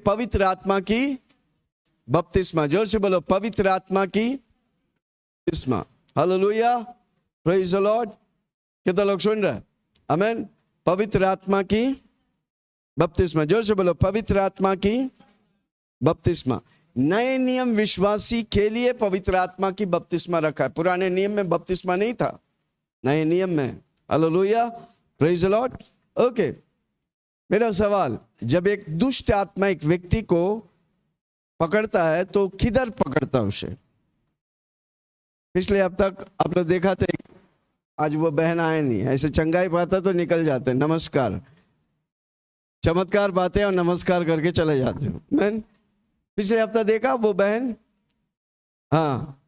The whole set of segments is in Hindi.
पवित्र आत्मा की बपतिस्मा। जोर से बोलो, पवित्र आत्मा की बपतिस्मा। Hallelujah, praise the Lord. कितना लोग सुन रहे हैं? आमीन। पवित्र आत्मा की बपतिस्मा। जोर से बोलो, पवित्र आत्मा की बपतिस्मा। नए नियम विश्वासी के लिए पवित्र आत्मा की बपतिस्मा रखा है। पुराने नियम में बपतिस्मा नहीं था, नए नियम में। Hallelujah, praise the Lord. Okay, मेरा सवाल, जब एक दुष्ट आत्मा एक व्यक्ति को पकड़ता है तो किधर पकड़ता है उसे? पिछले हफ्ते आप लोग देखा था, आज वो बहन आए नहीं, ऐसे चंगाई पाता तो निकल जाते, नमस्कार, चमत्कार बातें और नमस्कार करके चले जाते हो। मैंने पिछले हफ्ता देखा वो बहन, हाँ,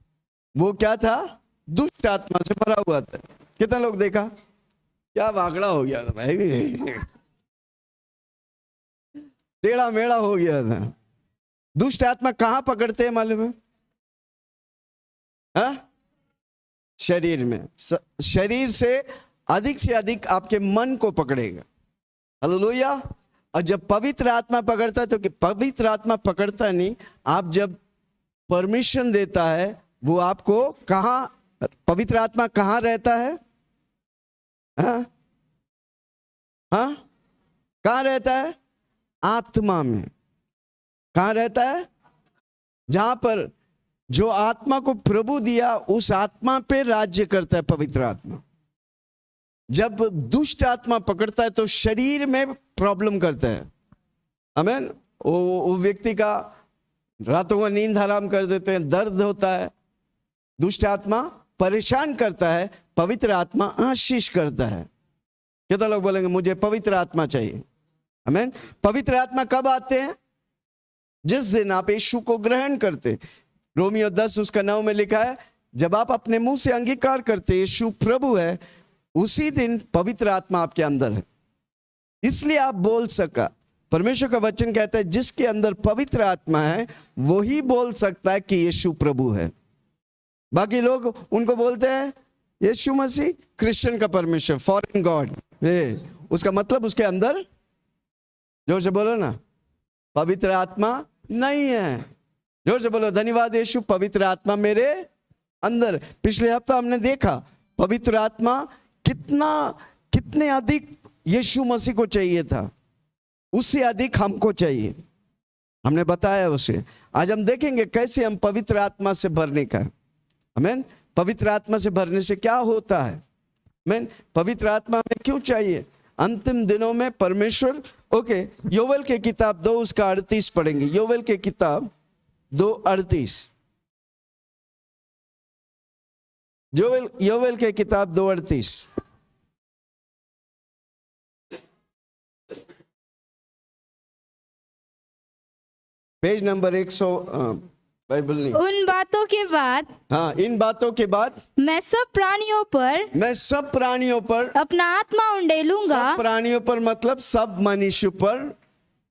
वो क्या था? दुष्ट आत्मा से भरा हुआ था। कितना लोग देखा? क्या वाकड़ा हो गया था भाई, टेढ़ा मेढ़ा हो गया था। दुष्ट आत्मा कहां पकड़ते हैं मालूम है? हाँ? शरीर में। शरीर से अधिक आपके मन को पकड़ेगा। हालेलुया। और जब पवित्र आत्मा पकड़ता है तो पवित्र आत्मा पकड़ता नहीं, आप जब परमिशन देता है वो आपको कहां, पवित्र आत्मा कहां रहता है? हाँ? हाँ? कहां रहता है? आत्मा में। कहां रहता है? जहां पर जो आत्मा को प्रभु दिया उस आत्मा पे राज्य करता है पवित्र आत्मा। जब दुष्ट आत्मा पकड़ता है तो शरीर में प्रॉब्लम करता है। आमीन। वो व्यक्ति का रातों को नींद हराम कर देते हैं, दर्द होता है। दुष्ट आत्मा परेशान करता है, पवित्र आत्मा आशीष करता है। कितना लोग बोलेंगे मुझे पवित्र आत्मा चाहिए? आमीन। पवित्र आत्मा कब आते हैं? जिस दिन आप यीशु को ग्रहण करते। रोमियो 10 उसका 9 में लिखा है, जब आप अपने मुंह से अंगीकार करते यीशु प्रभु है, उसी दिन पवित्र आत्मा आपके अंदर है, इसलिए आप बोल सका। परमेश्वर का वचन कहता है जिसके अंदर पवित्र आत्मा है वही बोल सकता है कि यीशु प्रभु है। बाकी लोग उनको बोलते हैं यीशु मसीह क्रिश्चियन का परमेश्वर, फॉरेन गॉड, उसका मतलब उसके अंदर, जोर से बोलो ना, पवित्र आत्मा नहीं है। जोर से बोलो, धन्यवाद यीशु, पवित्र आत्मा मेरे अंदर। पिछले हफ्ता हमने देखा पवित्र आत्मा कितने अधिक यीशु मसीह को चाहिए था, उससे अधिक हमको चाहिए, हमने बताया उसे। आज हम देखेंगे कैसे हम पवित्र आत्मा से भरने का। आमीन। पवित्र आत्मा से भरने से क्या होता है? आमीन। पवित्र आत्मा हमें क्यों चाहिए? अंतिम दिनों में परमेश्वर, ओके, योवेल के किताब 2 उसका 38 पढ़ेंगे। योवेल के किताब 2:38। योवेल के किताब 2:38। पेज नंबर 100, बाइबल नहीं। उन बातों के बाद, हाँ, इन बातों के बाद मैं सब प्राणियों पर अपना आत्मा उंडेलूंगा। सब प्राणियों पर मतलब सब मनुष्य पर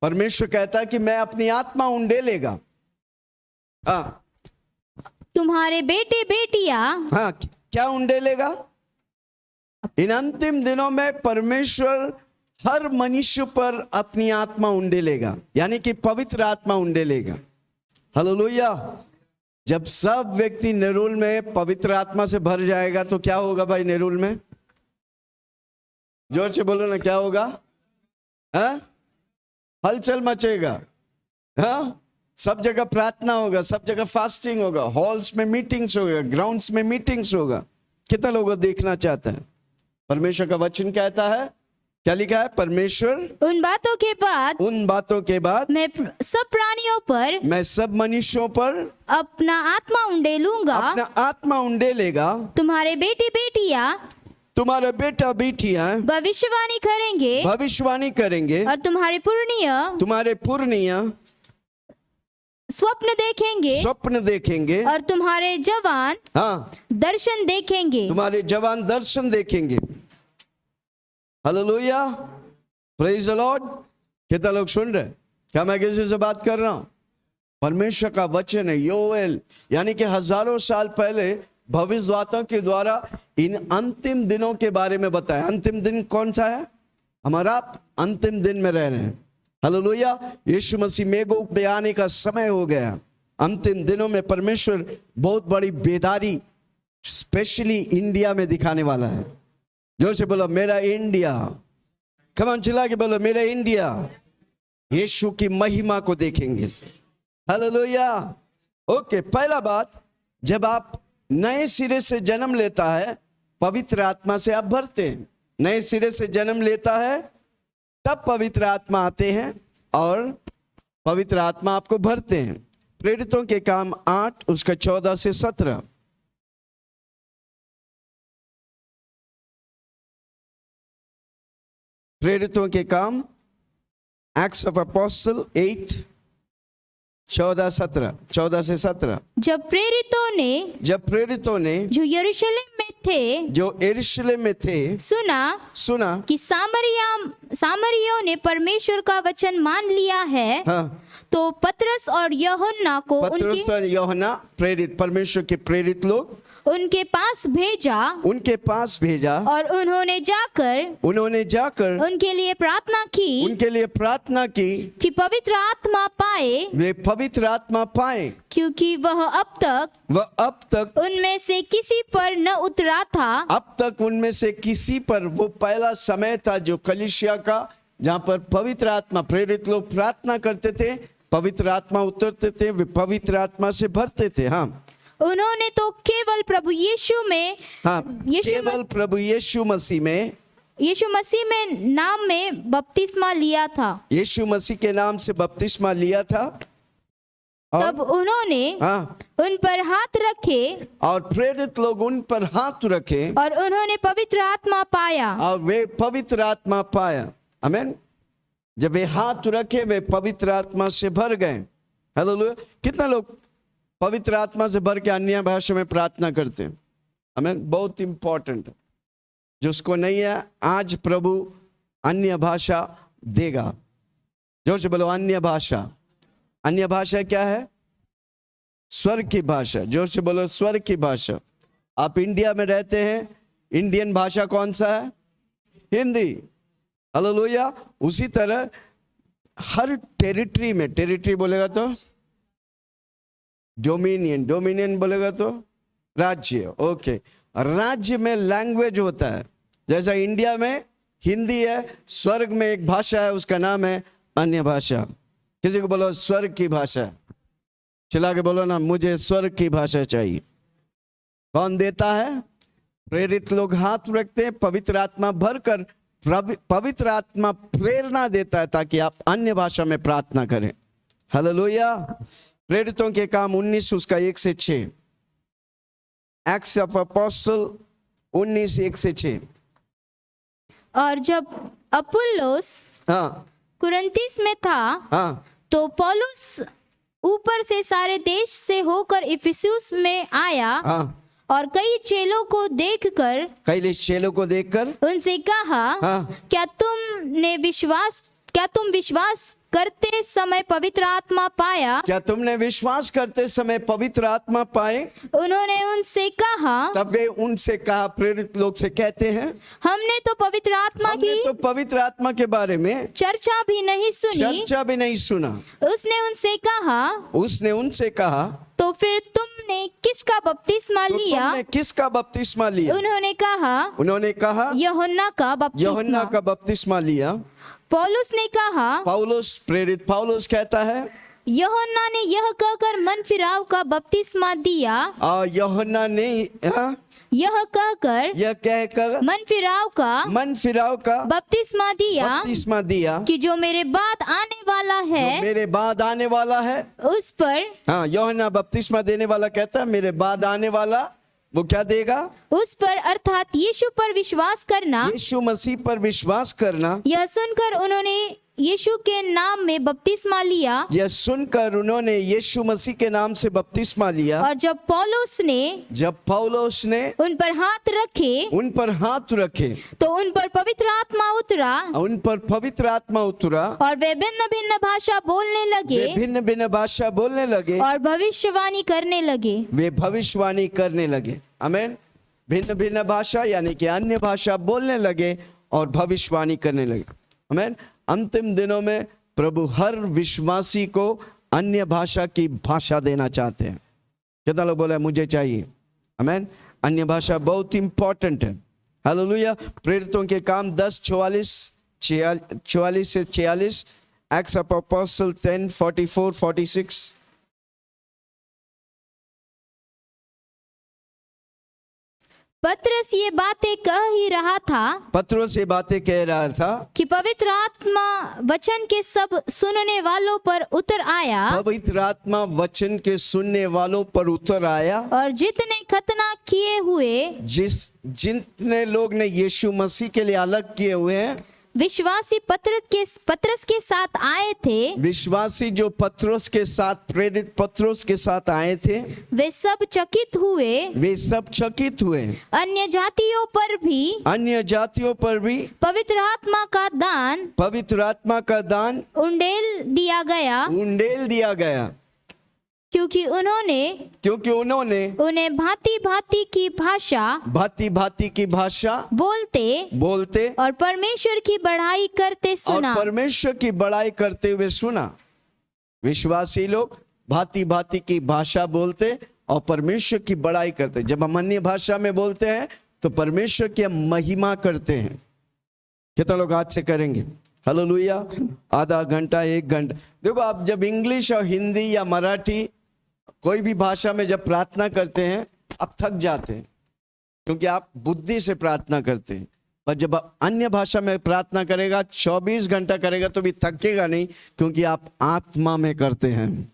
परमेश्वर कहता है कि मैं अपनी आत्मा उंडेलेगा। हाँ, तुम्हारे बेटे बेटियां, हाँ, क्या उंडेलेगा? इन अंतिम दिनों में परमेश्वर हर मनुष्य पर अपनी आत्मा उंडेलेगा, यानी कि पवित्र आत्मा उंडेलेगा। हालेलुया। जब सब व्यक्ति निरूल में पवित्र आत्मा से भर जाएगा तो क्या होगा भाई? निरूल में जोर से बोलो ना, क्या होगा? हाँ? हलचल मचेगा। हाँ? सब जगह प्रार्थना होगा, सब जगह फास्टिंग होगा, हॉल्स में मीटिंग्स होगा, ग्राउंड्स में मीटिंग्स होगा। कितना लोग देखना चाहते हैं? परमेश्वर का वचन कहता है, क्या लिखा है? परमेश्वर उन बातों के बाद मैं सब प्राणियों पर, मैं सब मनुष्यों पर अपना आत्मा उंडेलूंगा। अपना आत्मा उंडेलेगा। तुम्हारे बेटे बेटियां, तुम्हारे बेटा बेटियां भविष्यवाणी करेंगे और तुम्हारे पुरनिया स्वप्न देखेंगे और तुम्हारे जवान, हाँ, दर्शन देखेंगे। तुम्हारे जवान दर्शन देखेंगे। Hallelujah, praise the Lord. कितना लोग सुन रहे? क्या मैं किसी से बात कर रहा हूं? परमेश्वर का वचन है, योएल, यानी कि हजारों साल पहले भविष्यद्वक्ताओं के द्वारा इन अंतिम दिनों के बारे में बताया। अंतिम दिन कौन सा है? हमारा अंतिम दिन में रह रहे हैं। हालेलुया। यीशु मसीह मेघों पे आने का समय हो गया। अंतिम दिनों में परमेश्वर बहुत बड़ी बेदारी स्पेशली इंडिया में दिखाने वाला है। जोर से बोलो मेरा इंडिया। कम ऑन, चिल्ला के बोलो मेरा इंडिया। यीशु की महिमा को देखेंगे। हालेलुया। ओके, पहला बात, जब आप नए सिरे से जन्म लेता है, पवित्र आत्मा से आप भरते हैं। नए सिरे से जन्म लेता है तब पवित्र आत्मा आते हैं और पवित्र आत्मा आपको भरते हैं। प्रेरितों के काम 8 उसका 14 से 17। प्रेरितों के काम एक्ट्स ऑफ अपोस्टल 8 14 से 17। जब प्रेरितों ने जो यरूशलेम में थे सुना कि सामरियों ने परमेश्वर का वचन मान लिया है, हाँ, तो पतरस और यूहन्ना को प्रेरित, परमेश्वर के प्रेरित लोग उनके पास भेजा और उन्होंने जाकर उनके लिए प्रार्थना की कि पवित्र आत्मा पाए क्योंकि वह अब तक उनमें से किसी पर न उतरा था। अब तक उनमें से किसी पर, वो पहला समय था जो कलीसिया का, जहां पर पवित्र आत्मा, प्रेरित लोग प्रार्थना करते थे, पवित्र आत्मा उतरते थे, वे पवित्र आत्मा से भरते थे। हाँ, उन्होंने तो केवल प्रभु यीशु मसीह में नाम में बपतिस्मा लिया था। यीशु मसीह के नाम से बपतिस्मा लिया था। तब उन्होंने उन पर हाथ रखे और प्रेरित लोग उन पर हाथ रखे और उन्होंने पवित्र आत्मा पाया और वे पवित्र आत्मा पाया। आमीन। जब वे हाथ रखे वे पवित्र आत्मा से भर गए। हालेलुया। कितना लोग पवित्र आत्मा से भर के अन्य भाषा में प्रार्थना करते हैं? आमीन। बहुत इंपॉर्टेंट। जिसको नहीं है, आज प्रभु अन्य भाषा देगा। जोर से बोलो अन्य भाषा। अन्य भाषा क्या है? स्वर्ग की भाषा। जोर से बोलो स्वर्ग की भाषा। आप इंडिया में रहते हैं, इंडियन भाषा कौन सा है? हिंदी। हालेलुया। उसी तरह हर टेरिटरी में, टेरिटरी बोलेगा तो डोमिनियन बोलेगा तो राज्य। ओके, राज्य में लैंग्वेज होता है। जैसा इंडिया में हिंदी है, स्वर्ग में एक भाषा है, उसका नाम है अन्य भाषा। किसी को बोलो स्वर्ग की भाषा। चिल्ला के बोलो ना, मुझे स्वर्ग की भाषा चाहिए। कौन देता है? प्रेरित लोग हाथ रखते हैं, पवित्र आत्मा भरकर पवित्र आत्मा प्रेरणा देता है ताकि आप अन्य भाषा में प्रार्थना करें। हालेलुया। प्रेरितों के काम 19 उसका 1 से 6। एक्ट्स ऑफ अपोस्टल 19 1 से 6। और जब अपुल्लोस कुरिन्थिस में था, तो पौलुस ऊपर से सारे देश से होकर इफिसुस में आया और कई चेलों को देखकर उनसे कहा, क्या तुम विश्वास करते समय पवित्र आत्मा पाया? क्या तुमने विश्वास करते समय पवित्र आत्मा पाए? उन्होंने उनसे कहा, तब वे उनसे कहा, प्रेरित लोग से कहते हैं, हमने तो पवित्र आत्मा के बारे में चर्चा भी नहीं सुना। उसने उनसे कहा, तो फिर तुमने किसका बपतिस्मा लिया? उन्होंने कहा, यूहन्ना का बपतिस्मा लिया। पौलुस ने कहा, प्रेरित पौलुस कहता है, यूहन्ना ने यह कहकर मन फिराव का बपतिस्मा दिया। यूहन्ना ने यह कहकर मन फिराव का बपतिस्मा दिया कि जो मेरे बाद आने वाला है उस पर। यूहन्ना बपतिस्मा देने वाला कहता है, मेरे बाद आने वाला वो क्या देगा? उस पर, अर्थात यीशु पर विश्वास करना, यीशु मसीह पर विश्वास करना। यह सुनकर उन्होंने यीशु के नाम में बपतिस्मा लिया। यीशु मसीह के नाम से बपतिस्मा लिया। और जब पौलुस ने उन पर हाथ रखे तो उन पर पवित्र आत्मा उतरा और वे भिन्न भिन्न भाषा बोलने लगे और भविष्यवाणी करने लगे। आमीन। भिन्न भिन्न भाषा यानी कि अन्य भाषा बोलने लगे और भविष्यवाणी करने लगे। आमीन। अंतिम दिनों में प्रभु हर विश्वासी को अन्य भाषा की भाषा देना चाहते हैं। कितना लोग बोला मुझे चाहिए? आमीन। अन्य भाषा बहुत इंपॉर्टेंट है। हालेलुया। प्रेरितों के काम 10:44 से 46, एक्ट्स ऑफ अपोस्टल 10:44-46। पतरस ये बातें कह ही रहा था, पतरस ये बातें कह रहा था कि पवित्र आत्मा वचन के सब सुनने वालों पर उतर आया, पवित्र आत्मा वचन के सुनने वालों पर उतर आया, और जितने खतना किए हुए जितने लोग ने यीशु मसीह के लिए अलग किए हुए हैं, विश्वासी पतरस के साथ आए थे, विश्वासी जो पतरस के साथ, प्रेरित पतरस के साथ आए थे, वे सब चकित हुए। वे सब चकित हुए। अन्य जातियों पर भी पवित्र आत्मा का दान उंडेल दिया गया, क्योंकि उन्होंने उन्हें भांति भांति की भाषा बोलते और परमेश्वर की बढ़ाई करते सुना। विश्वासी लोग भांति भांति की भाषा बोलते और परमेश्वर की बड़ाई करते। जब हम अन्य भाषा में बोलते हैं तो परमेश्वर की हम महिमा करते हैं। कितना लोग आज से करेंगे? हालेलुया। आधा घंटा, 1 घंटा। देखो, आप जब इंग्लिश और हिंदी या मराठी कोई भी भाषा में जब प्रार्थना करते हैं, आप थक जाते हैं, क्योंकि आप बुद्धि से प्रार्थना करते हैं। पर जब आप अन्य भाषा में प्रार्थना करेगा, 24 घंटा करेगा तो भी थकेगा नहीं, क्योंकि आप आत्मा में करते हैं।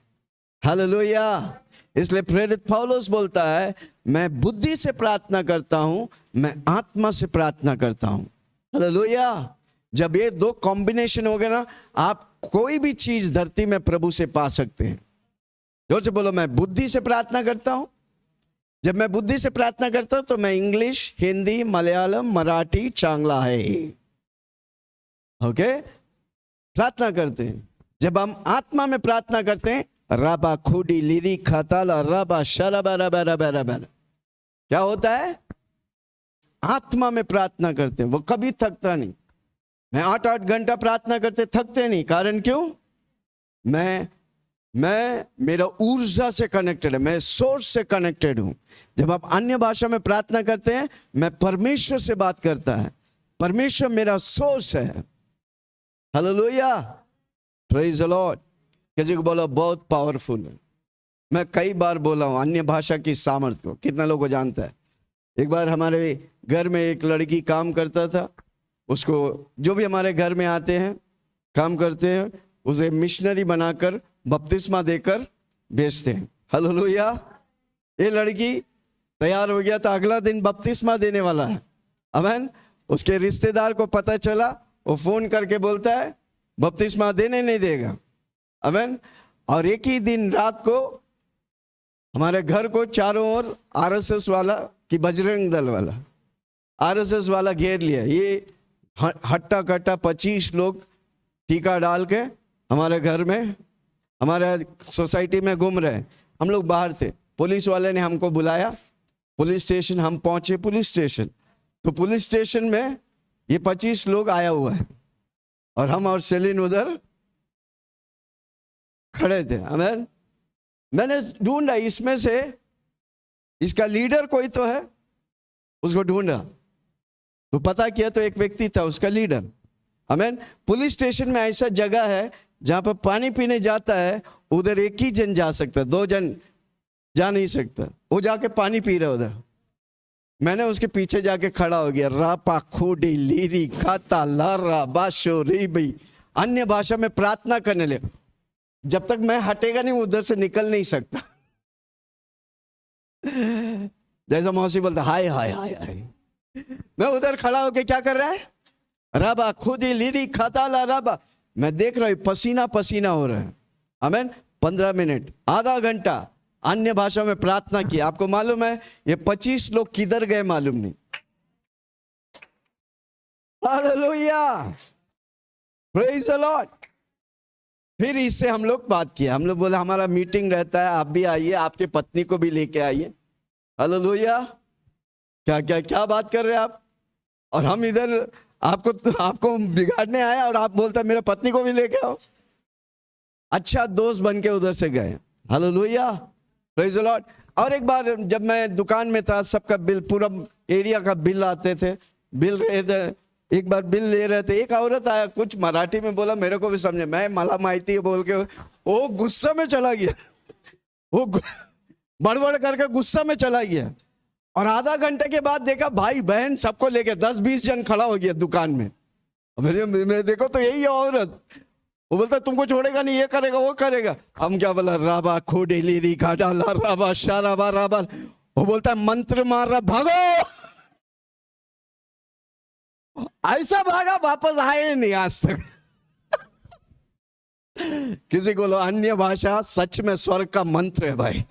हालेलुया। इसलिए प्रेरित पौलुस बोलता है, मैं बुद्धि से प्रार्थना करता हूं, मैं आत्मा से प्रार्थना करता हूं। हालेलुया। जब ये दो कॉम्बिनेशन हो गए ना, आप कोई भी चीज धरती में प्रभु से पा सकते हैं। जोर से बोलो, मैं बुद्धि से प्रार्थना करता हूं। जब मैं बुद्धि से प्रार्थना करता हूं तो मैं इंग्लिश, हिंदी, मलयालम, मराठी, चांगला है, ओके, प्रार्थना करते हैं। जब हम आत्मा में प्रार्थना करते हैं, राबा खुडी लिरी खताला राबा शराबा रबा रबा रबा, क्या होता है? आत्मा में प्रार्थना करते हैं, वो कभी थकता नहीं। मैं 8-8 घंटा प्रार्थना करते, थकते नहीं। कारण क्यों? मैं मेरा ऊर्जा से कनेक्टेड है, मैं सोर्स से कनेक्टेड हूं। जब आप अन्य भाषा में प्रार्थना करते हैं, मैं परमेश्वर से बात करता है, परमेश्वर मेरा सोर्स है। Hallelujah, praise the Lord. किसी को बोलो बहुत पावरफुल है। मैं कई बार बोला हूं अन्य भाषा की सामर्थ्य को। कितना लोगों को जानता है? एक बार हमारे घर में एक लड़की काम करता था, उसको जो भी हमारे घर में आते हैं काम करते हैं, उसे मिशनरी बनाकर बपतिस्मा देकर भेजते हैं। हालेलुया। ये लड़की तैयार हो गया था, अगला दिन बपतिस्मा देने वाला है। आमीन। उसके रिश्तेदार को पता चला, वो फोन करके बोलता है बपतिस्मा देने नहीं देगा। आमीन। और एक ही दिन रात को हमारे घर को चारों ओर आरएसएस वाला कि बजरंग दल वाला, आरएसएस वाला घेर लिया। ये हट्टा कट्टा 25 लोग टीका डाल के हमारे घर में, हमारे सोसाइटी में घूम रहे। हम लोग बाहर थे, पुलिस वाले ने हमको बुलाया, पुलिस स्टेशन हम पहुंचे। पुलिस स्टेशन, तो पुलिस स्टेशन में ये 25 लोग आया हुआ है और हम और सेलिन उधर खड़े थे। आमीन। मैंने ढूंढा, इसमें से इसका लीडर कोई तो है, उसको ढूंढा तो पता किया तो एक व्यक्ति था उसका लीडर। आमीन। पुलिस स्टेशन में ऐसा जगह है जहां पर पानी पीने जाता है, उधर एक ही जन जा सकता है, 2 जन जा नहीं सकता। वो जाके पानी पी रहा उधर। मैंने उसके पीछे जाके खड़ा हो गया। रापा खोडी लीरी खाता लारा बाशो री भाई, अन्य भाषा में प्रार्थना करने ले। जब तक मैं हटेगा नहीं, उधर से निकल नहीं सकता। जैसा मौसी बोलता हाय हाय हाय हाय, मैं उधर खड़ा होके क्या कर रहा है? रबा खुदी लीरी खताला रबा। मैं देख रहा हूं पसीना पसीना हो रहा है। आमीन। 15 मिनट, आधा घंटा अन्य भाषा में प्रार्थना की। आपको मालूम है ये 25 लोग किधर गए मालूम नहीं। Hallelujah, praise the Lord. फिर इससे हम लोग बात किया, हम लोग बोले हमारा मीटिंग रहता है, आप भी आइए, आपके पत्नी को भी लेके आइए। हालेलुया। क्या क्या क्या बात कर रहे हैं आप? और हम इधर आपको बिगाड़ने आए और आप बोलते हैं मेरे पत्नी को भी लेके आओ। अच्छा दोस्त बन के उधर से गए। Hallelujah, praise the Lord. और एक बार जब मैं दुकान में था, सबका बिल, पूरा एरिया का बिल आते थे, बिल रहे थे, एक बार बिल ले रहे थे, एक औरत आया, कुछ मराठी में बोला, मेरे को भी समझे, मैं मला माहिती है बोल के वो गुस्सा में चला गया, वो बड़बड़ करके गुस्सा में चला गया। और आधा घंटे के बाद देखा भाई बहन सबको लेके 10-20 जन खड़ा हो गया दुकान में। मैं देखो तो यही है औरत, वो बोलता तुमको छोड़ेगा नहीं, ये करेगा वो करेगा। हम क्या बोला, राबा खोडेली री घाडाला राबा शाराबा राबा, वो बोलता है मंत्र मार रहा, भागो। ऐसा भागा, वापस आए नहीं आज तक। किसी को लो, अन्य भाषा सच में स्वर्ग का मंत्र है भाई।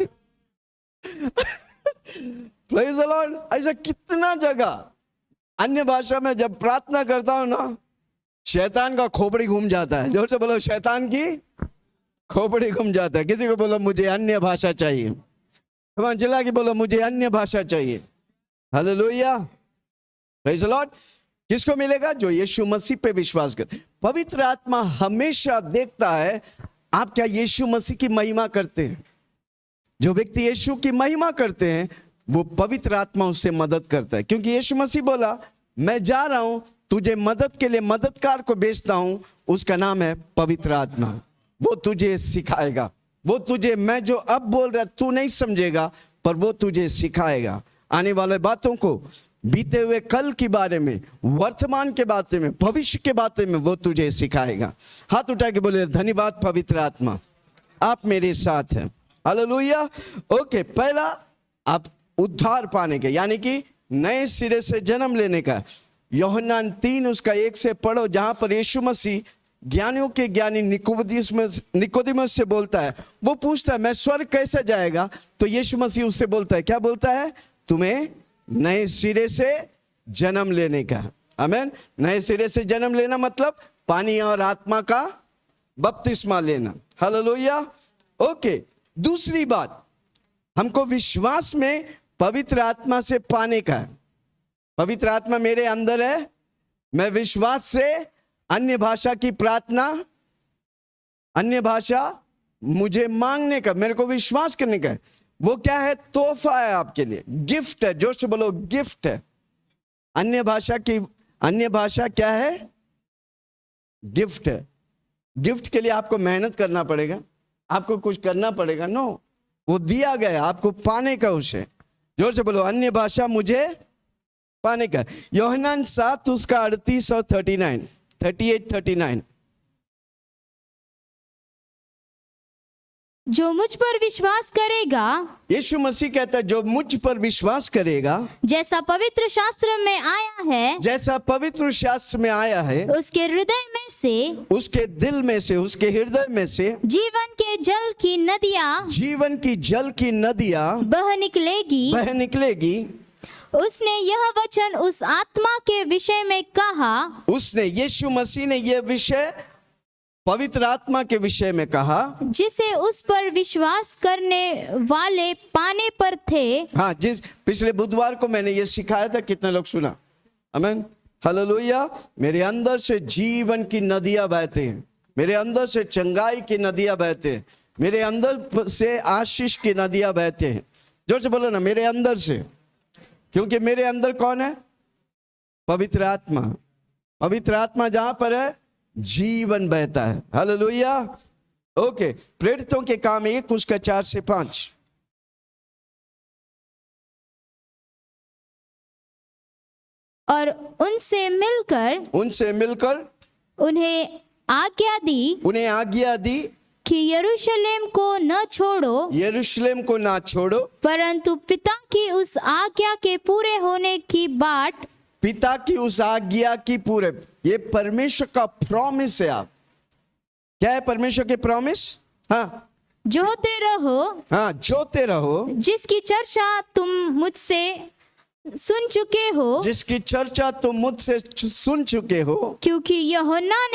Praise the Lord. ऐसा कितना जगह अन्य भाषा में जब प्रार्थना करता हूं ना, शैतान का खोपड़ी घूम जाता है। जोर से बोलो, शैतान की खोपड़ी घूम जाता है। किसी को बोलो मुझे अन्य भाषा चाहिए, चिल्ला के बोलो मुझे अन्य भाषा चाहिए। Hallelujah, praise the Lord. किसको मिलेगा? जो यीशु मसीह पे विश्वास कर। पवित्र आत्मा हमेशा देखता है आप क्या यीशु मसीह की महिमा करते हैं। जो व्यक्ति यीशु की महिमा करते हैं वो पवित्र आत्मा उससे मदद करता है, क्योंकि यीशु मसीह बोला मैं जा रहा हूं तुझे मदद के लिए मददगार को भेजता हूं, उसका नाम है पवित्र आत्मा। वो तुझे सिखाएगा, वो तुझे, मैं जो अब बोल रहा तू नहीं समझेगा, पर वो तुझे सिखाएगा आने वाले बातों को, बीते हुए कल के बारे में, वर्तमान के बारे में, भविष्य के बारे में वो तुझे सिखाएगा। हाथ उठा के बोले धन्यवाद पवित्र आत्मा, आप मेरे साथ हैं। हालेलुया। ओके, पहला आप उद्धार पाने के, यानी कि नए सिरे से जन्म लेने का। यूहन्ना 3 उसका 1 से पढ़ो, जहां पर यीशु मसीह ज्ञानियों के ज्ञानी निकोदिमस से बोलता है। वो पूछता है मैं स्वर्ग कैसे जाएगा, तो यीशु मसीह उससे बोलता है, क्या बोलता है? तुम्हें नए सिरे से जन्म लेने का। आमीन। नए सिरे से जन्म लेना मतलब पानी और आत्मा का बपतिस्मा लेना। हालेलुया। ओके, दूसरी बात हमको विश्वास में पवित्र आत्मा से पाने का है। पवित्र आत्मा मेरे अंदर है, मैं विश्वास से अन्य भाषा की प्रार्थना, अन्य भाषा मुझे मांगने का, मेरे को विश्वास करने का है। वो क्या है? तोहफा है आपके लिए, गिफ्ट है। जोर से बोलो गिफ्ट है। अन्य भाषा क्या है? गिफ्ट है। गिफ्ट के लिए आपको मेहनत करना पड़ेगा, आपको कुछ करना पड़ेगा? नो, वो दिया गया आपको पाने का उसे। जोर से बोलो अन्य भाषा मुझे पाने का। यूहन्ना 7 उसका 38 और 38-39। जो मुझ पर विश्वास करेगा, यीशु मसीह कहता है जो मुझ पर विश्वास करेगा, जैसा पवित्र शास्त्र में आया है, जैसा पवित्र शास्त्र में आया है, उसके हृदय में से, उसके दिल में से, उसके हृदय में से जीवन के जल की नदियां, जीवन की जल की नदियां बह निकलेगी। उसने यह वचन उस आत्मा के विषय में कहा। उसने, यीशु मसीह ने यह विषय पवित्र आत्मा के विषय में कहा, जिसे उस पर विश्वास करने वाले पाने पर थे। हाँ, जिस पिछले बुधवार को मैंने ये सिखाया था, कितने लोग सुना? आमीन, हालेलुया। मेरे अंदर से जीवन की नदियां बहते हैं, मेरे अंदर से चंगाई की नदियां बहते हैं, मेरे अंदर से आशीष की नदियां बहते हैं। जोर से बोलो ना, मेरे अंदर से। क्योंकि मेरे अंदर कौन है? पवित्र आत्मा। पवित्र आत्मा जहां पर है जीवन बहता है। हालेलुया। ओके, प्रेरितों के काम 1 उसका 4 से 5। और उनसे मिलकर उन्हें आज्ञा दी कि यरूशलेम को न छोड़ो, परंतु पिता की उस आज्ञा के पूरे होने की बाट, पिता की उस आज्ञा की पूरे, ये परमेश्वर का प्रॉमिस है। आप क्या है परमेश्वर के प्रॉमिस? हाँ, जोते रहो, जिसकी चर्चा तुम मुझसे सुन चुके हो, क्योंकि यूहन्ना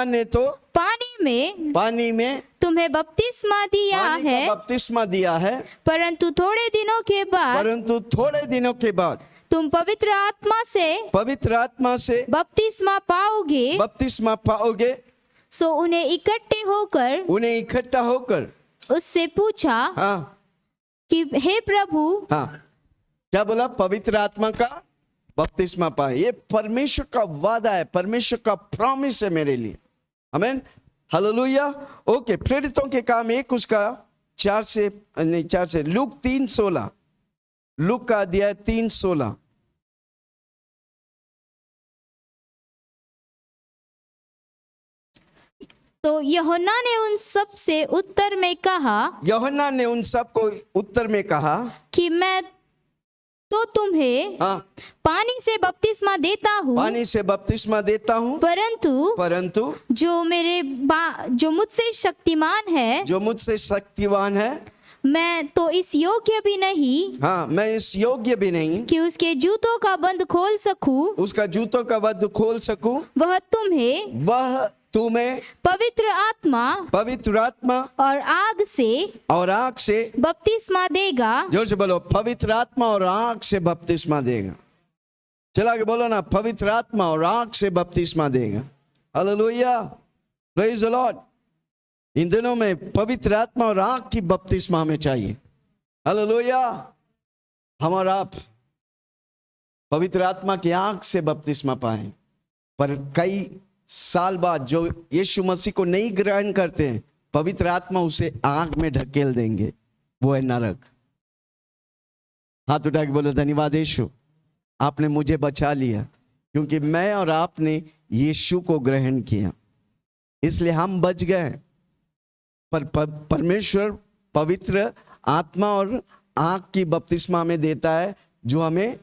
ने तो पानी में तुम्हें बपतिस्मा दिया है, परंतु थोड़े दिनों के बाद तुम पवित्र आत्मा से बपतिस्मा पाओगे। सो उन्हें इकट्ठा होकर उससे पूछा हाँ कि हे प्रभु, हाँ, क्या बोला? पवित्र आत्मा का बपतिस्मा पाए। ये परमेश्वर का वादा है, परमेश्वर का प्रॉमिस है मेरे लिए। आमीन, हालेलुया। ओके, प्रेरितों के काम 1 उसका 4 से लूक 3:16, लूक का अध्याय 3:16। तो यूहन्ना ने उन सब से उत्तर में कहा, यूहन्ना ने उन सब को उत्तर में कहा कि मैं तो तुम्हें हाँ, पानी से बपतिस्मा देता हूँ, पानी से बपतिस्मा देता हूँ, परंतु जो मुझसे शक्तिमान है, जो मुझसे शक्तिवान है, मैं तो इस योग्य भी नहीं, हाँ, मैं इस योग्य भी नहीं कि उसके जूतों का बंद खोल सकूं, उसका जूतों का बंद खोल सकूं। वह तुम्हें पवित्र आत्मा और आग से बपतिस्मा देगा। जोर से बोलो, पवित्र आत्मा और आग से बपतिस्मा देगा। चला के बोलो ना, पवित्र आत्मा और आग से बपतिस्मा देगा। Hallelujah, praise the lord. इन दिनों में पवित्र आत्मा और आग की बपतिस्मा हमें चाहिए। हालेलुया। हम और आप पवित्र आत्मा की आग से बपतिस्मा पाए, पर कई साल बाद जो यीशु मसीह को नहीं ग्रहण करते हैं, पवित्र आत्मा उसे आग में ढकेल देंगे, वो है नरक। हाथ उठा के बोलो, धन्यवाद यीशु, आपने मुझे बचा लिया, क्योंकि मैं और आपने यीशु को ग्रहण किया, इसलिए हम बच गए। पर परमेश्वर पवित्र आत्मा और आग की बपतिस्मा में देता है, जो हमें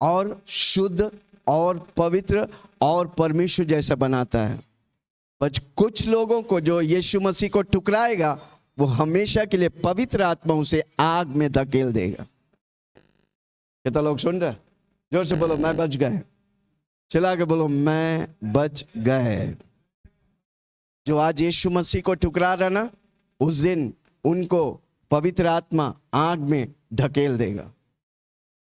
और शुद्ध और पवित्र और परमेश्वर जैसा बनाता है। पर कुछ लोगों को जो यीशु मसीह को ठुकराएगा, वो हमेशा के लिए पवित्र आत्मा उसे आग में धकेल देगा। कितना लोग सुन रहे? जोर से बोलो, मैं बच गए। चला के बोलो, मैं बच गए। जो आज यीशु मसीह को ठुकरा रहा ना, उस दिन उनको पवित्र आत्मा आग में ढकेल देगा।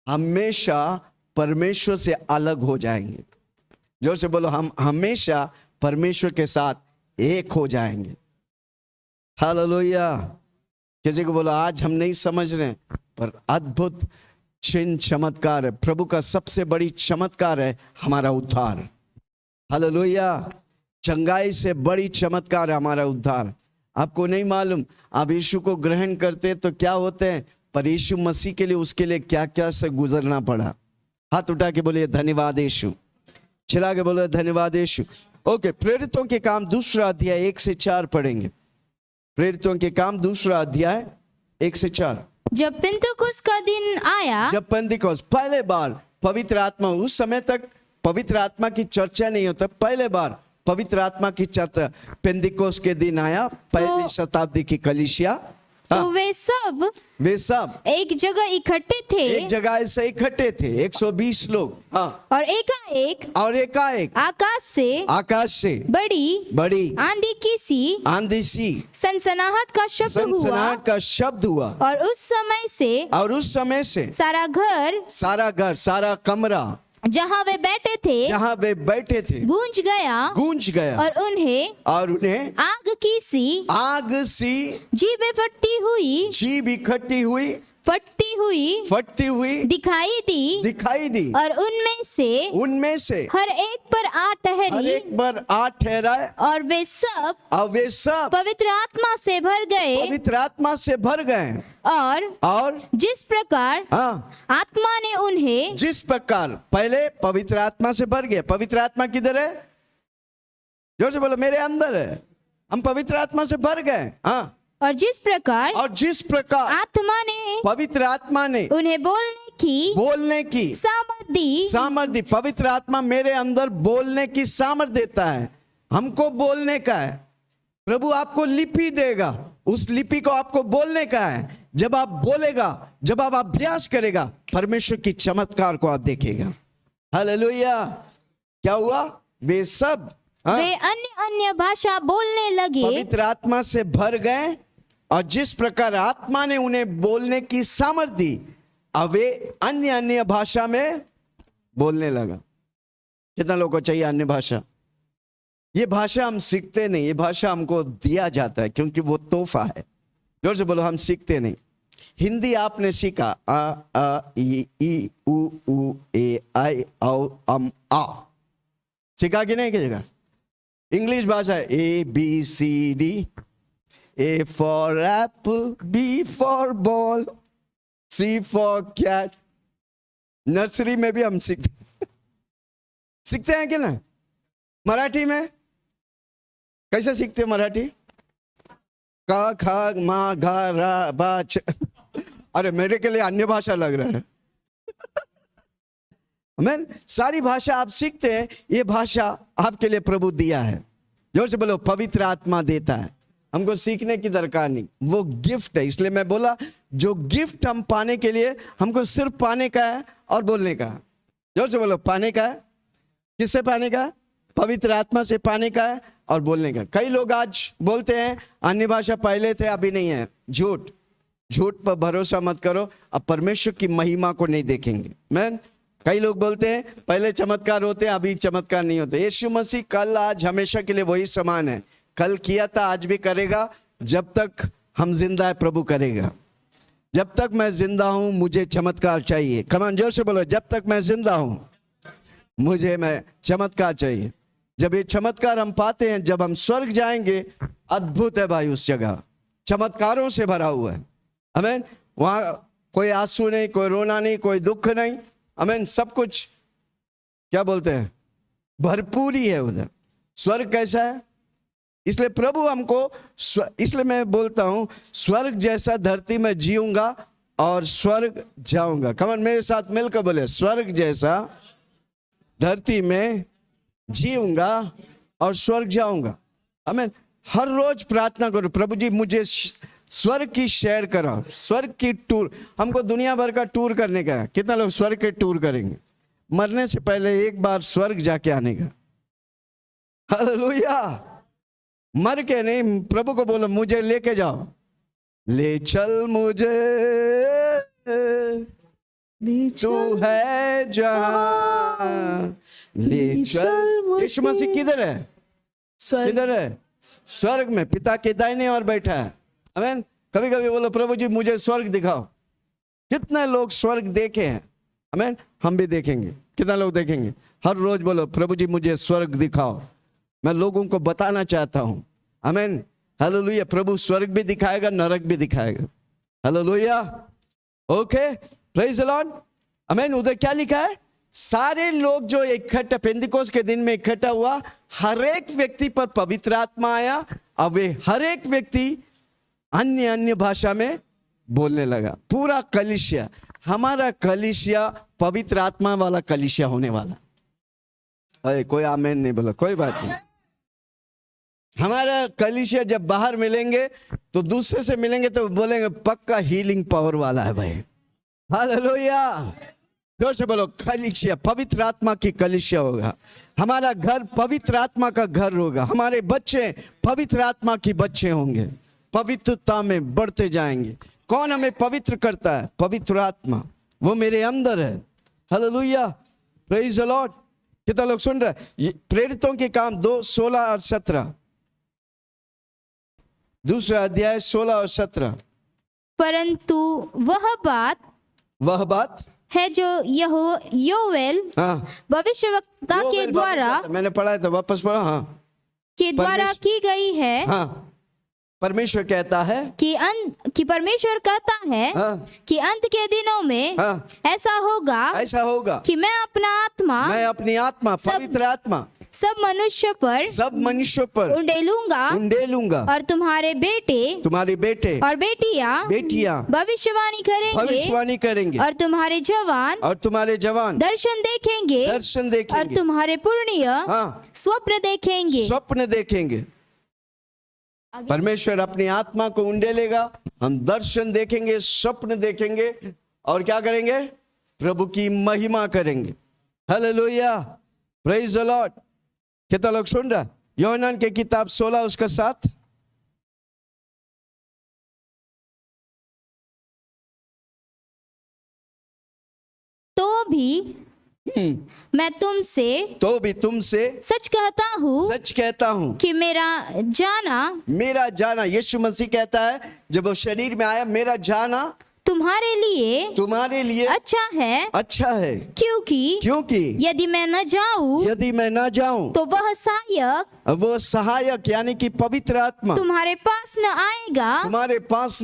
हमेशा परमेश्वर से अलग हो जाएंगे। जोर से बोलो, हम हमेशा परमेश्वर के साथ एक हो जाएंगे। हालेलुया। किसी को बोलो, आज हम नहीं समझ रहे, पर अद्भुत चिन्ह चमत्कार है। प्रभु का सबसे बड़ी चमत्कार है हमारा उद्धार। हालेलुया। चंगाई से बड़ी चमत्कार है हमारा उद्धार। आपको नहीं मालूम, आप यीशु को ग्रहण करते तो क्या होते हैं, पर यीशु मसीह के लिए उसके लिए क्या क्या से गुजरना पड़ा। हाथ उठा के बोलिए, धन्यवाद यीशु। चिल्ला के बोले, धन्यवाद यीशु। ओके, प्रेरितों के काम 2 अध्याय 1 से 4 पढ़ेंगे। प्रेरितों के काम 2 अध्याय 1 से 4। जब पेंतुकोस्त का दिन आया, जब पेंतिकोस्त पहले बार पवित्र आत्मा, उस समय तक पवित्र आत्मा की चर्चा नहीं होता, पहले बार पवित्र आत्मा की चर्चा पेंतिकोस्त के दिन आया। पहली शताब्दी की कलीसिया, तो वे सब एक जगह इकट्ठे थे। एक जगह से इकट्ठे थे 120 लोग। हाँ, और एकाएक आकाश से बड़ी आंधी सी सनसनाहट का शब्द हुआ। और उस समय से सारा घर, सारा कमरा जहाँ वे बैठे थे गूंज गया। और उन्हें आग सी जीभ इकट्ठी हुई दिखाई दी। और उनमें से हर एक पर आ ठहराए। और वे सब पवित्र आत्मा से भर गए। और जिस प्रकार आत्मा ने उन्हें, जिस प्रकार पहले पवित्र आत्मा से भर गए। पवित्र आत्मा किधर है? जोर से बोलो, मेरे अंदर है। हम पवित्र आत्मा से भर गए। हाँ, और जिस प्रकार पवित्र आत्मा ने उन्हें बोलने की सामर्थ्य, पवित्र आत्मा मेरे अंदर बोलने की सामर्थ्य देता है। हमको बोलने का है। प्रभु आपको लिपि देगा, उस लिपि को आपको बोलने का है। जब आप बोलेगा, जब आप अभ्यास करेगा, परमेश्वर की चमत्कार को आप देखेगा। हालेलुया। क्या हुआ? वे सब वे अन्य भाषा बोलने लगे, पवित्र आत्मा से भर गए। और जिस प्रकार आत्मा ने उन्हें बोलने की सामर्थ्य दी, अब वे अन्य भाषा में बोलने लगा। कितना लोगों को चाहिए अन्य भाषा? ये भाषा हम सीखते नहीं, ये भाषा हमको दिया जाता है क्योंकि वो तोहफा है। जोर से बोलो, हम सीखते नहीं। हिंदी आपने सीखा, आ ई उ ए आई औ अम आ, सीखा कि नहीं कीजिएगा। इंग्लिश भाषा है ABCD, A for apple, B for ball, C for cat। Nursery में भी हम सीखते हैं कि ना। मराठी में कैसे सीखते हैं मराठी? का खा मा घा रा बा छ। अरे मेरे के लिए अन्य भाषा लग रहा है। आमीन। सारी भाषा आप सीखते हैं, ये भाषा आपके लिए प्रभु दिया है। जोर से बोलो, पवित्र आत्मा देता है, हमको सीखने की दरकार नहीं, वो गिफ्ट है। इसलिए मैं बोला, जो गिफ्ट हम पाने के लिए हमको सिर्फ पाने का है और बोलने का है। जोर से बोलो, पाने का है। किससे पाने का? पवित्र आत्मा से पाने का है और बोलने का। कई लोग आज बोलते हैं अन्य भाषा पहले थे अभी नहीं है। झूठ, झूठ पर भरोसा मत करो, अब परमेश्वर की महिमा को नहीं देखेंगे। मैन, कई लोग बोलते हैं पहले चमत्कार होते हैं अभी चमत्कार नहीं होते। यीशु मसीह कल आज हमेशा के लिए वही समान है। कल किया था आज भी करेगा, जब तक हम जिंदा है प्रभु करेगा। जब तक मैं जिंदा हूं मुझे चमत्कार चाहिए। कमान, जोर से बोलो, जब तक मैं जिंदा हूं मुझे चमत्कार चाहिए। जब ये चमत्कार हम पाते हैं, जब हम स्वर्ग जाएंगे, अद्भुत है भाई, उस जगह चमत्कारों से भरा हुआ है। आमीन। वहां कोई आंसू नहीं, कोई रोना नहीं, कोई दुख नहीं। आमीन। सब कुछ क्या बोलते हैं, भरपूर ही है उधर। स्वर्ग कैसा है? इसलिए प्रभु हमको, इसलिए मैं बोलता हूं स्वर्ग जैसा धरती में जीऊंगा और स्वर्ग जाऊंगा। कमन मेरे साथ मिलकर बोले, स्वर्ग जैसा धरती में जीऊंगा और स्वर्ग जाऊंगा। आमीन। हर रोज प्रार्थना करो, प्रभु जी मुझे स्वर्ग की शेयर कराओ, स्वर्ग की टूर। हमको दुनिया भर का टूर करने का है। कितना लोग स्वर्ग के टूर करेंगे? मरने से पहले एक बार स्वर्ग जाके आने का। हालेलुया। मर के नहीं, प्रभु को बोलो मुझे लेके जाओ, ले चल मुझे तू है जहां, ले चल। यीशु मसीह किधर है? किधर है? स्वर्ग में, पिता के दाहिने ओर बैठा है। आमीन। कभी कभी बोलो प्रभु जी मुझे स्वर्ग दिखाओ। कितने लोग स्वर्ग देखे हैं? आमीन। हम भी देखेंगे। कितना लोग देखेंगे? हर रोज बोलो प्रभु जी मुझे स्वर्ग दिखाओ, मैं लोगों को बताना चाहता हूं। आमीन। हालेलुया। प्रभु स्वर्ग भी दिखाएगा, नरक भी दिखाएगा। Hallelujah. Okay, praise the Lord. आमीन। उधर क्या लिखा है? सारे लोग जो इकट्ठा पेंतिकोस्त के दिन में इकट्ठा हुआ, हर एक व्यक्ति पर पवित्र आत्मा आया और वे हर एक व्यक्ति अन्य अन्य भाषा में बोलने लगा। पूरा कलीसिया, हमारा कलीसिया पवित्र आत्मा वाला कलीसिया होने वाला। अरे कोई आमीन नहीं बोला, कोई बात नहीं। हमारा कलीसिया जब बाहर मिलेंगे तो दूसरे से मिलेंगे तो बोलेंगे पक्का हीलिंग पावर वाला है भाई। हालेलुया। जोर से बोलो, कलीसिया पवित्र आत्मा की कलीसिया होगा। हमारा घर पवित्र आत्मा का घर होगा। हमारे बच्चे पवित्र आत्मा की बच्चे होंगे, पवित्रता में बढ़ते जाएंगे। कौन हमें पवित्र करता है? पवित्र आत्मा, वो मेरे अंदर है। हालेलुया। Praise the Lord. कितना लोग सुन रहे? प्रेरितों के काम 2:16 और 17, दूसरा अध्याय 16 और 17। परंतु वह बात है जो योवेल भविष्यवक्ता के द्वारा, मैंने पढ़ा था, वापस पढ़ा। हाँ, के द्वारा की गई है। हाँ, परमेश्वर कहता है कि परमेश्वर कहता है कि अंत के दिनों में ऐसा होगा कि मैं अपनी आत्मा पवित्र आत्मा सब मनुष्य पर उंडेलूंगा और तुम्हारे बेटे और बेटियां भविष्यवाणी करेंगे और तुम्हारे जवान दर्शन देखेंगे और तुम्हारे पुण्य स्वप्न देखेंगे। परमेश्वर अपनी आत्मा को उंडेलेगा, हम दर्शन देखेंगे, स्वप्न देखेंगे और क्या करेंगे? प्रभु की महिमा करेंगे। हालेलुया। Praise the Lord. कितना लोग सुन रहा? यूहन्ना के किताब 16 उसका 7। तो भी मैं तुमसे तो भी तुमसे सच कहता हूँ सच कहता हूँ कि मेरा जाना, यीशु मसीह कहता है जब वो शरीर में आया, मेरा जाना तुम्हारे लिए अच्छा है क्योंकि यदि मैं न जाऊं तो वह सहायक यानी कि पवित्र आत्मा तुम्हारे पास न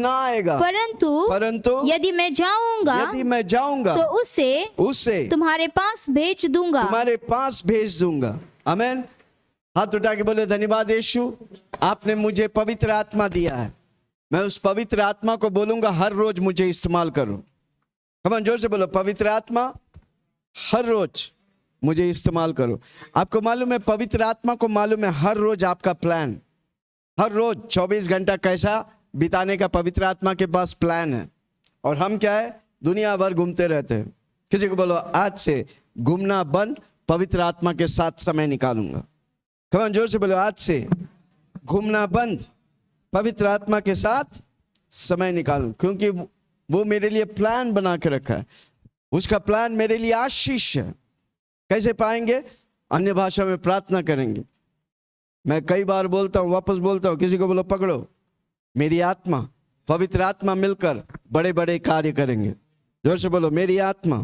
आएगा परंतु यदि मैं जाऊंगा तो उसे तुम्हारे पास भेज दूंगा। आमीन। हाथ उठा के बोले, धन्यवाद यीशु, आपने मुझे पवित्र आत्मा दिया है। मैं उस पवित्र आत्मा को बोलूंगा हर रोज मुझे इस्तेमाल करो। कमान जोर से बोलो, पवित्र आत्मा हर रोज मुझे इस्तेमाल करो। आपको मालूम है, पवित्र आत्मा को मालूम है हर रोज आपका प्लान, हर रोज 24 घंटा कैसा बिताने का पवित्र आत्मा के पास प्लान है। और हम क्या है, दुनिया भर घूमते रहते हैं। किसी को बोलो आज से घूमना बंद, पवित्र आत्मा के साथ समय निकालूंगा। कमान जोर से बोलो, आज से घूमना बंद, पवित्र आत्मा के साथ समय निकालूं, क्योंकि वो मेरे लिए प्लान बना के रखा है। उसका प्लान मेरे लिए आशीष है। कैसे पाएंगे? अन्य भाषा में प्रार्थना करेंगे। मैं कई बार बोलता हूं, वापस बोलता हूं, किसी को बोलो पकड़ो, मेरी आत्मा पवित्र आत्मा मिलकर बड़े बड़े कार्य करेंगे। जोर से बोलो, मेरी आत्मा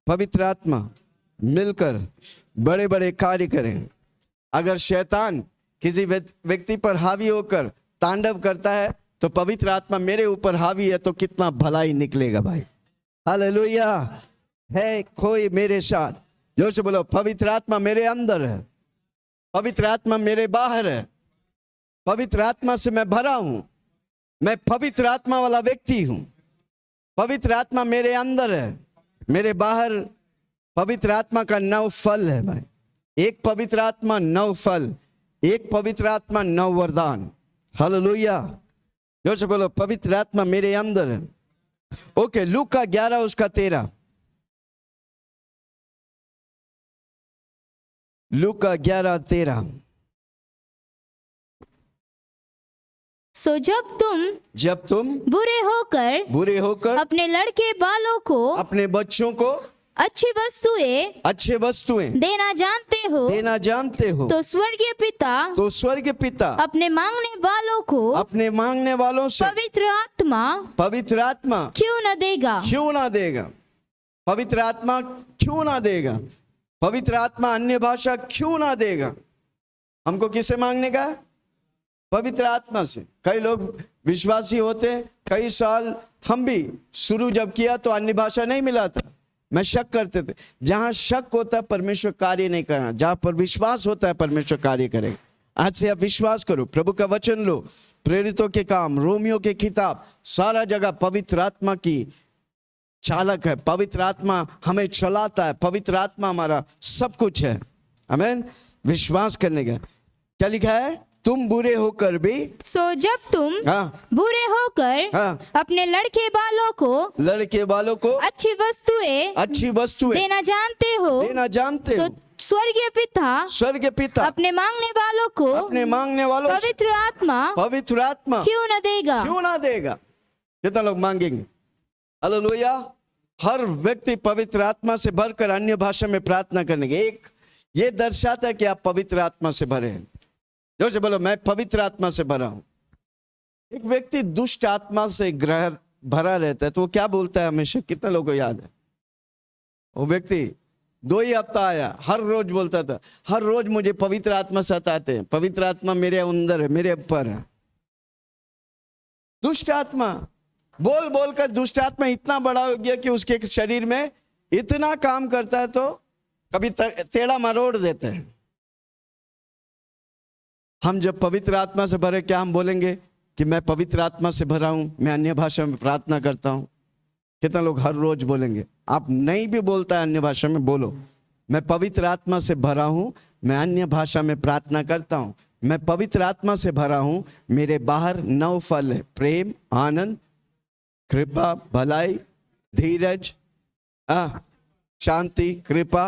पवित्र आत्मा मिलकर बड़े बड़े कार्य करेंगे। अगर शैतान किसी व्यक्ति पर हावी होकर तांडव करता है तो पवित्र आत्मा मेरे ऊपर हावी है तो कितना भलाई निकलेगा भाई। हालेलुया। है कोई मेरे साथ? जोर से बोलो, पवित्र आत्मा मेरे अंदर है, पवित्र आत्मा मेरे बाहर है, पवित्र आत्मा से मैं भरा हूं, मैं पवित्र आत्मा वाला व्यक्ति हूं। पवित्र आत्मा मेरे अंदर है, मेरे बाहर पवित्र आत्मा का 9 फल है भाई। एक पवित्र आत्मा 9 फल, एक पवित्र आत्मा 9 वरदान। हालेलुया। जोर से बोलो, पवित्र आत्मा मेरे अंदर है। ओके, लूका 11 उसका 13। लूका 11:13। सो जब तुम बुरे होकर अपने लड़के बालों को, अपने बच्चों को अच्छी वस्तुएं देना जानते हो तो स्वर्गीय पिता अपने मांगने वालों से पवित्र आत्मा क्यों न देगा। पवित्र आत्मा क्यों ना देगा? पवित्र आत्मा अन्य भाषा क्यों ना देगा? हमको किससे मांगने का? पवित्र आत्मा से। कई लोग विश्वासी होते, कई साल हम भी शुरू जब किया तो अन्य भाषा नहीं मिला था, मैं शक करते थे। जहां शक होता है परमेश्वर कार्य नहीं करना, जहां पर विश्वास होता है परमेश्वर कार्य करेगा। आज से आप विश्वास करो, प्रभु का वचन लो, प्रेरितों के काम, रोमियो के किताब, सारा जगह पवित्र आत्मा की चालक है। पवित्र आत्मा हमें चलाता है, पवित्र आत्मा हमारा सब कुछ है। आमीन। विश्वास करने का क्या लिखा है? तुम बुरे होकर भी, सो जब तुम बुरे होकर अपने लड़के बालों को अच्छी वस्तुएं देना जानते हो तो स्वर्गीय पिता अपने मांगने वालों को पवित्र आत्मा क्यों न देगा। कितना लोग मांगेंगे? हालेलुया। हर व्यक्ति पवित्र आत्मा से भरकर अन्य भाषा में प्रार्थना करने के, एक ये दर्शाता है कि आप पवित्र आत्मा से भरे हैं। जोर से बोलो, मैं पवित्र आत्मा से भरा हूं। एक व्यक्ति दुष्ट आत्मा से भरा रहता है तो वो क्या बोलता है हमेशा? कितना लोगों को याद है? वो व्यक्ति 2 ही हफ्ता आया, हर रोज बोलता था, हर रोज मुझे पवित्र आत्मा सताते हैं, पवित्र आत्मा मेरे अंदर है, मेरे ऊपर है। दुष्ट आत्मा बोल कर दुष्ट आत्मा इतना बड़ा हो गया कि उसके शरीर में इतना काम करता है तो कभी टेढ़ा मरोड़ देते हैं। हम जब पवित्र आत्मा से भरे, क्या हम बोलेंगे कि मैं पवित्र आत्मा से भरा हूं, मैं अन्य भाषा में प्रार्थना करता हूं? कितना लोग हर रोज बोलेंगे? आप नहीं भी बोलता है अन्य भाषा में, बोलो, मैं पवित्र आत्मा से भरा हूं, मैं अन्य भाषा में प्रार्थना करता हूं, मैं पवित्र आत्मा से भरा हूं, मेरे बाहर 9 फल है, प्रेम, आनंद, कृपा, भलाई, धीरज, शांति, कृपा,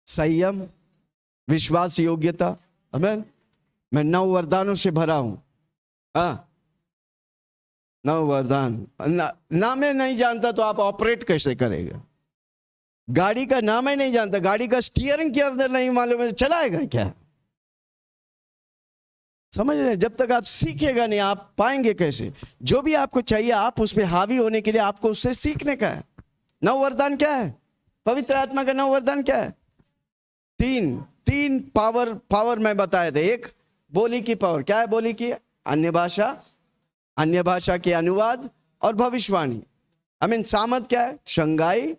संयम, विश्वास, योग्यता। आमीन। मैं 9 वरदानों से भरा हूं। 9 वरदान ना मैं नहीं जानता तो आप ऑपरेट कैसे करेगा? गाड़ी का नाम ही नहीं जानता, गाड़ी का स्टीयरिंग के अंदर नहीं मालूम है, चलाएगा क्या? समझ रहे हैं? जब तक आप सीखेगा नहीं, आप पाएंगे कैसे? जो भी आपको चाहिए, आप उसमें हावी होने के लिए आपको उससे सीखने का है। नौ वरदान क्या है? पवित्र आत्मा का नौ वरदान क्या है? तीन पावर मैं बताए थे। एक बोली की पावर, क्या है बोली की? अन्य भाषा के अनुवाद और भविष्यवाणी। सामर्थ क्या है? शंगाई,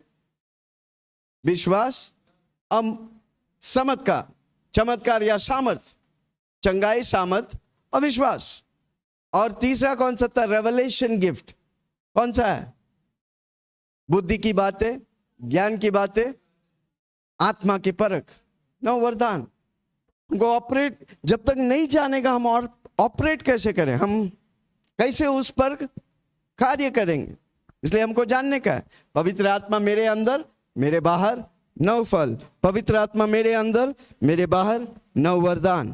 विश्वास, चमत्कार या सामर्थ, चंगाई, सामर्थ और विश्वास। और तीसरा कौन सा था? Revelation gift. कौन सा है? बुद्धि की बातें, ज्ञान की बातें, आत्मा की परख। नौ वरदान हमको ऑपरेट, जब तक नहीं जानेगा हम और ऑपरेट कैसे करें, हम कैसे उस पर कार्य करेंगे, इसलिए हमको जानने का है। पवित्र आत्मा मेरे अंदर, मेरे बाहर, 9 फल। पवित्र आत्मा मेरे अंदर, मेरे बाहर, 9 वरदान।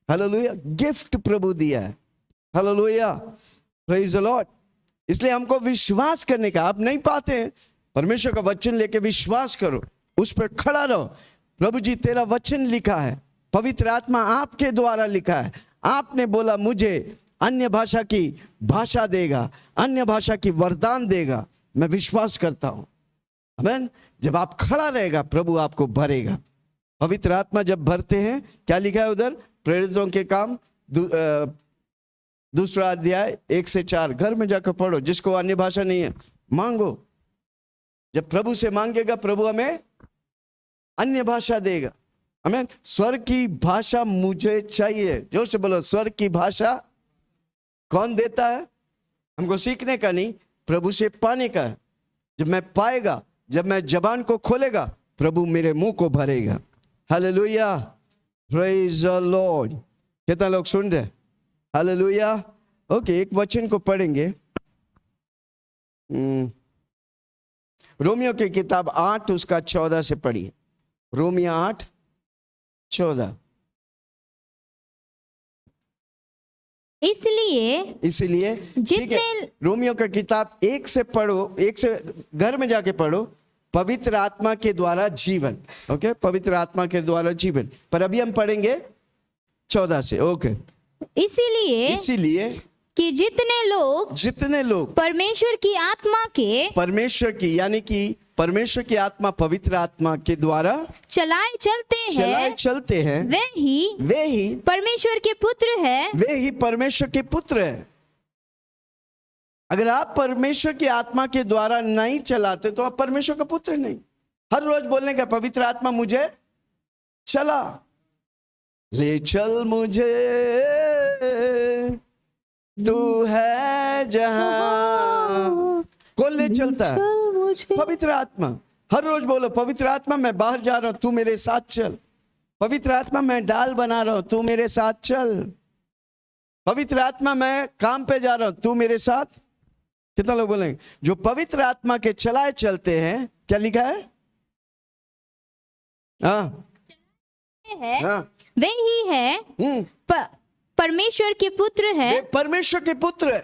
हालेलुया। गिफ्ट प्रभु दिया है। Hallelujah, praise the Lord. इसलिए हमको विश्वास करने का, आप नहीं पाते हैं, परमेश्वर का वचन लेके विश्वास करो, उस पर खड़ा रहो। प्रभु जी तेरा वचन लिखा है, पवित्र आत्मा आपके द्वारा लिखा है, आपने बोला मुझे अन्य भाषा की भाषा देगा, अन्य भाषा की वरदान देगा। मैं विश्वास करता हूं। आमीन। जब आप खड़ा रहेगा, प्रभु आपको भरेगा। पवित्र आत्मा जब भरते हैं, क्या लिखा है उधर? प्रेरितों के काम 2 अध्याय 1 से 4, घर में जाकर पढ़ो। जिसको अन्य भाषा नहीं है, मांगो। जब प्रभु से मांगेगा, प्रभु हमें अन्य भाषा देगा। आमीन। स्वर्ग की भाषा मुझे चाहिए। जोर से बोलो, स्वर्ग की भाषा कौन देता है? हमको सीखने का नहीं, प्रभु से पाने का है। जब मैं पाएगा, जब मैं जबान को खोलेगा, प्रभु मेरे मुंह को भरेगा। Hallelujah, praise the Lord. कितना लोग सुन रहे? हालेलुया। ओके, एक वचन को पढ़ेंगे। रोमियो की किताब 8 उसका 14 से पढ़िए। रोमियो 8:14। इसलिए जितने रोमियो का किताब 1 से पढ़ो, 1 से घर में जाके पढ़ो। पवित्र आत्मा के द्वारा जीवन। ओके, पवित्र आत्मा के द्वारा जीवन। पर अभी हम पढ़ेंगे 14 से। ओके, इसीलिए कि जितने लोग परमेश्वर की यानी कि परमेश्वर की आत्मा, पवित्र आत्मा के द्वारा चलाए चलते हैं, वे ही परमेश्वर के पुत्र हैं। वे ही परमेश्वर के पुत्र है। अगर आप परमेश्वर की आत्मा के द्वारा नहीं चलाते तो आप परमेश्वर का पुत्र नहीं। हर रोज बोलने का, पवित्र आत्मा मुझे चला, ले चल मुझे, तू है जहां। कौन ले चलता है? पवित्र आत्मा। हर रोज बोलो, पवित्र आत्मा मैं बाहर जा रहा हूं, तू मेरे साथ चल। पवित्र आत्मा मैं दाल बना रहा हूं, तू मेरे साथ चल। पवित्र आत्मा मैं काम पे जा रहा हूं, तू मेरे साथ। कितना लोग बोलेंगे? जो पवित्र आत्मा के चलाए चलते हैं, क्या लिखा है? वे ही है परमेश्वर के पुत्र है। परमेश्वर के पुत्र है।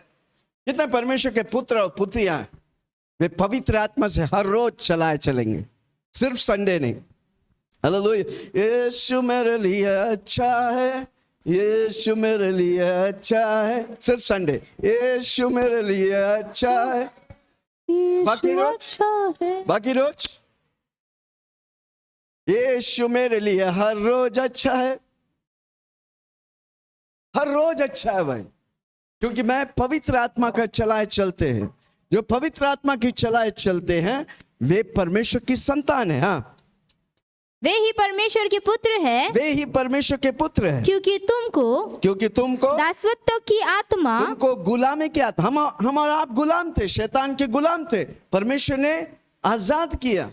कितने परमेश्वर के पुत्र और पुत्रियां हैं? वे पवित्र आत्मा से हर रोज चलाए चलेंगे, सिर्फ संडे नहीं। हालेलुया। यीशु मेरे लिए अच्छा है, यीशु मेरे लिए अच्छा है, सिर्फ संडे। यीशु मेरे लिए अच्छा है, बाकी रोज यीशु मेरे लिए हर रोज अच्छा है, हर रोज अच्छा है भाई। क्योंकि मैं पवित्र आत्मा का चलाए चलते हैं। जो पवित्र आत्मा की चलाए चलते हैं, वे परमेश्वर की संतान है। हाँ, वे ही परमेश्वर के पुत्र है। वे ही परमेश्वर के पुत्र है। क्योंकि तुमको दासत्व की आत्मा, तुमको गुलामी की आत्मा, हम और आप गुलाम थे, शैतान के गुलाम थे, परमेश्वर ने आजाद किया।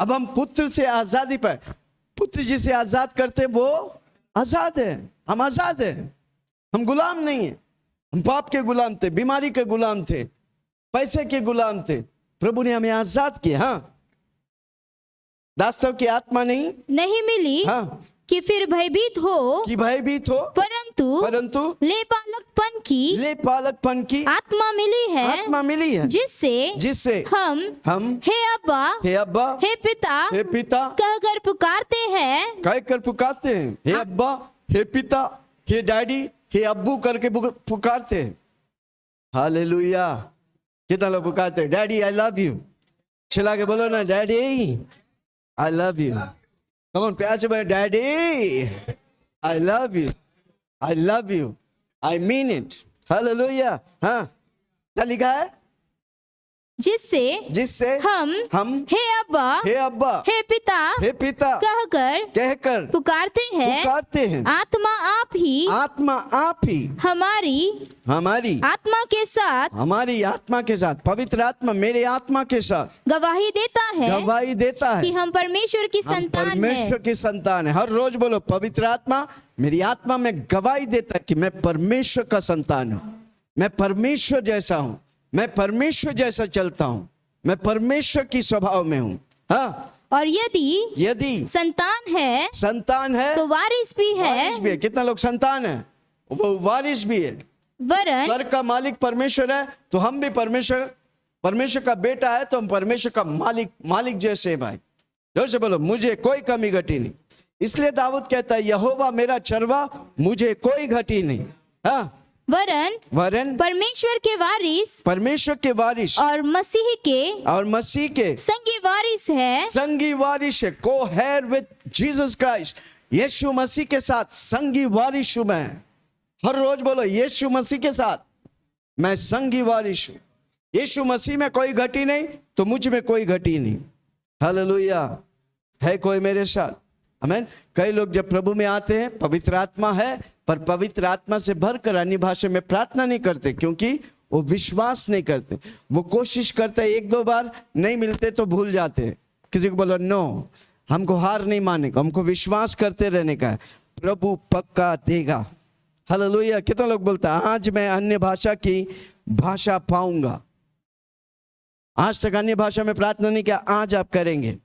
अब हम पुत्र से आजादी पाए। पुत्र जिसे आजाद करते वो आजाद है। हम आजाद है, हम गुलाम नहीं है। हम पाप के गुलाम थे, बीमारी के गुलाम थे, पैसे के गुलाम थे। प्रभु ने हमें आजाद किया। हाँ, दासत्व की आत्मा नहीं मिली। हाँ, कि फिर भयभीत हो, कि भयभीत हो, परंतु ले पालकपन की आत्मा मिली है जिससे हम हे अब्बा हे पिता कहकर पुकारते हैं। हे अब्बा, हे पिता, हे डैडी, हे अब्बू करके पुकारते हैं। हालेलुया। कितना लोग पुकारते हैं डैडी आई लव यू? चिल्ला के बोलो ना, daddy I love you. Come on, प्यार से बोलो, daddy I love you, I love you, I mean it. Hallelujah. हाँ, क्या लिखा है? जिससे हम हे अब्बा हे पिता कहकर पुकारते हैं। आत्मा आप ही हमारी आत्मा के साथ पवित्र आत्मा मेरे आत्मा के साथ गवाही देता है कि हम परमेश्वर की संतान है। हर रोज बोलो, पवित्र आत्मा मेरी आत्मा में गवाही देता है कि मैं परमेश्वर का संतान हूँ, मैं परमेश्वर जैसा हूँ, मैं परमेश्वर जैसा चलता हूँ, मैं परमेश्वर की स्वभाव में हूँ। हाँ, और यदि संतान है तो वारिस भी है। कितना लोग संतान है? वो वारिस भी है। वरन स्वर्ग का मालिक परमेश्वर है, तो हम भी परमेश्वर का बेटा है, तो हम परमेश्वर का मालिक जैसे भाई। जोर से बोलो, मुझे कोई कमी घटी नहीं। इसलिए दाऊद कहता है, यहोवा मेरा चरवा, मुझे कोई घटी नहीं। हाँ, वरन परमेश्वर के वारिस और मसीह के संगी वारिस है। को हेयर विद जीसस क्राइस्ट। यीशु मसीह के साथ संगी वारिस हूं मैं। हर रोज बोलो, यीशु मसीह के साथ मैं संगी वारिस हूं। यीशु मसीह में कोई घटी नहीं तो मुझ में कोई घटी नहीं। हालेलुया। है कोई मेरे साथ? आमीन। कई लोग जब प्रभु में आते हैं, पवित्र आत्मा है, पर पवित्र आत्मा से भरकर अन्य भाषा में प्रार्थना नहीं करते, क्योंकि वो विश्वास नहीं करते। वो कोशिश करते, एक दो बार नहीं मिलते तो भूल जाते। किसी को बोलो, नो, हमको हार नहीं मानने का, हमको विश्वास करते रहने का है, प्रभु पक्का देगा। हालेलुया। कितना लोग बोलता है, आज मैं अन्य भाषा की भाषा पाऊंगा। आज तक अन्य भाषा में प्रार्थना नहीं किया, आज आप करेंगे।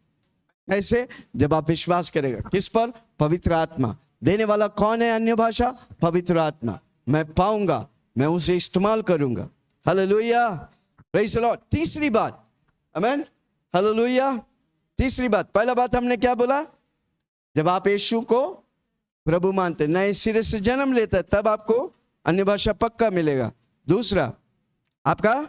ऐसे जब आप विश्वास करेगा, किस पर? पवित्र आत्मा। देने वाला कौन है? अन्य भाषा, पवित्र आत्मा। मैं पाऊंगा, मैं उसे इस्तेमाल करूंगा। Hallelujah, praise the Lord. तीसरी बात, आमीन, हालेलुया। तीसरी बात, पहला बात हमने क्या बोला? जब आप यीशु को प्रभु मानते, नए सिरे से जन्म लेता है, तब आपको अन्य भाषा पक्का मिलेगा। दूसरा, आपका